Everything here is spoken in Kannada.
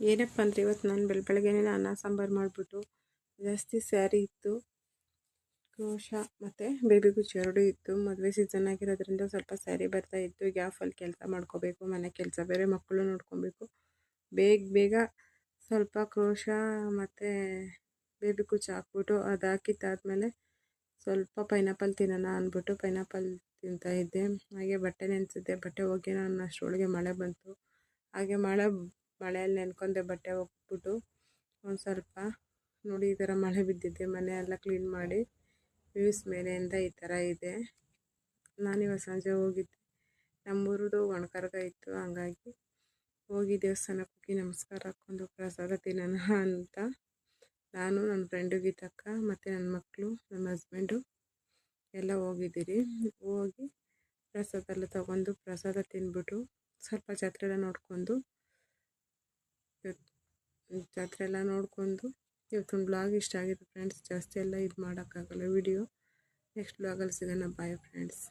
ಏನಪ್ಪ ಅಂದರೆ ಇವತ್ತು ನಾನು ಬೆಳಗ್ಗೆನೇ ಅನ್ನ ಸಾಂಬಾರು ಮಾಡಿಬಿಟ್ಟು ಜಾಸ್ತಿ ಸ್ಯಾರಿ ಇತ್ತು, ಕ್ರೋಶ ಮತ್ತು ಬೇಬಿ ಕುಚ್ಚು ಎರಡೂ ಇತ್ತು. ಮದುವೆ ಸೀಸನ್ ಆಗಿರೋದ್ರಿಂದ ಸ್ವಲ್ಪ ಸ್ಯಾರಿ ಬರ್ತಾಯಿತ್ತು. ಗ್ಯಾಫಲ್ಲಿ ಕೆಲಸ ಮಾಡ್ಕೋಬೇಕು, ಮನೆ ಕೆಲಸ ಬೇರೆ, ಮಕ್ಕಳು ನೋಡ್ಕೊಬೇಕು. ಬೇಗ ಸ್ವಲ್ಪ ಕ್ರೋಶ ಮತ್ತು ಬೇಬಿ ಕುಚ್ಚು ಹಾಕ್ಬಿಟ್ಟು ಅದು ಹಾಕಿದ್ದಾದ್ಮೇಲೆ ಸ್ವಲ್ಪ ಪೈನಾಪಲ್ ತಿನ್ನೋಣ ಅಂದ್ಬಿಟ್ಟು ಪೈನಾಪಲ್ ತಿಂತಾಯಿದ್ದೆ. ಹಾಗೆ ಬಟ್ಟೆ ನೆನೆಸಿದ್ದೆ, ಬಟ್ಟೆ ಒಗೆಯೋಣ ಅನ್ನೋಷ್ಟರೊಳಗೆ ಮಳೆ ಬಂತು. ಹಾಗೆ ಮಳೆಯಲ್ಲಿ ನೆನ್ಕೊಂಡೆ ಬಟ್ಟೆ ಒಗ್ಬಿಟ್ಟು ಒಂದು ಸ್ವಲ್ಪ ನೋಡಿ ಈ ಥರ ಮಳೆ ಬಿದ್ದಿದ್ದೆ. ಮನೆ ಎಲ್ಲ ಕ್ಲೀನ್ ಮಾಡಿ ವ್ಯೂಸ್ ಮೇಲೆಯಿಂದ ಈ ಥರ ಇದೆ. ನಾನಿವಾಗ ಸಂಜೆ ಹೋಗಿದ್ದೆ, ನಮ್ಮೂರದು ಒಣಕರ್ಗ ಇತ್ತು, ಹಂಗಾಗಿ ಹೋಗಿ ದೇವಸ್ಥಾನಕ್ಕೆ ಹೋಗಿ ನಮಸ್ಕಾರ ಹಾಕ್ಕೊಂಡು ಪ್ರಸಾದ ತಿನ್ನೋಣ ಅಂತ ನಾನು, ನನ್ನ ಫ್ರೆಂಡು ಗೀತಕ್ಕ ಮತ್ತು ನನ್ನ ಮಕ್ಕಳು, ನನ್ನ ಹಸ್ಬೆಂಡು ಎಲ್ಲ ಹೋಗಿದ್ದೀರಿ. ಹೋಗಿ ಪ್ರಸಾದ ಎಲ್ಲ ತೊಗೊಂಡು ಪ್ರಸಾದ ತಿಂದ್ಬಿಟ್ಟು ಸ್ವಲ್ಪ ಜಾತ್ರೆ ಎಲ್ಲ ನೋಡ್ಕೊಂಡು ಇವತ್ತೊಂದು ಬ್ಲಾಗ್ ಇಷ್ಟ ಆಗಿದೆ ಫ್ರೆಂಡ್ಸ್. ಜಾಸ್ತಿ ಎಲ್ಲ ಇದು ಮಾಡೋಕ್ಕಾಗಲ್ಲ ವಿಡಿಯೋ. ನೆಕ್ಸ್ಟ್ ಬ್ಲಾಗಲ್ಲಿ ಸಿಗೋಣ. Bye friends.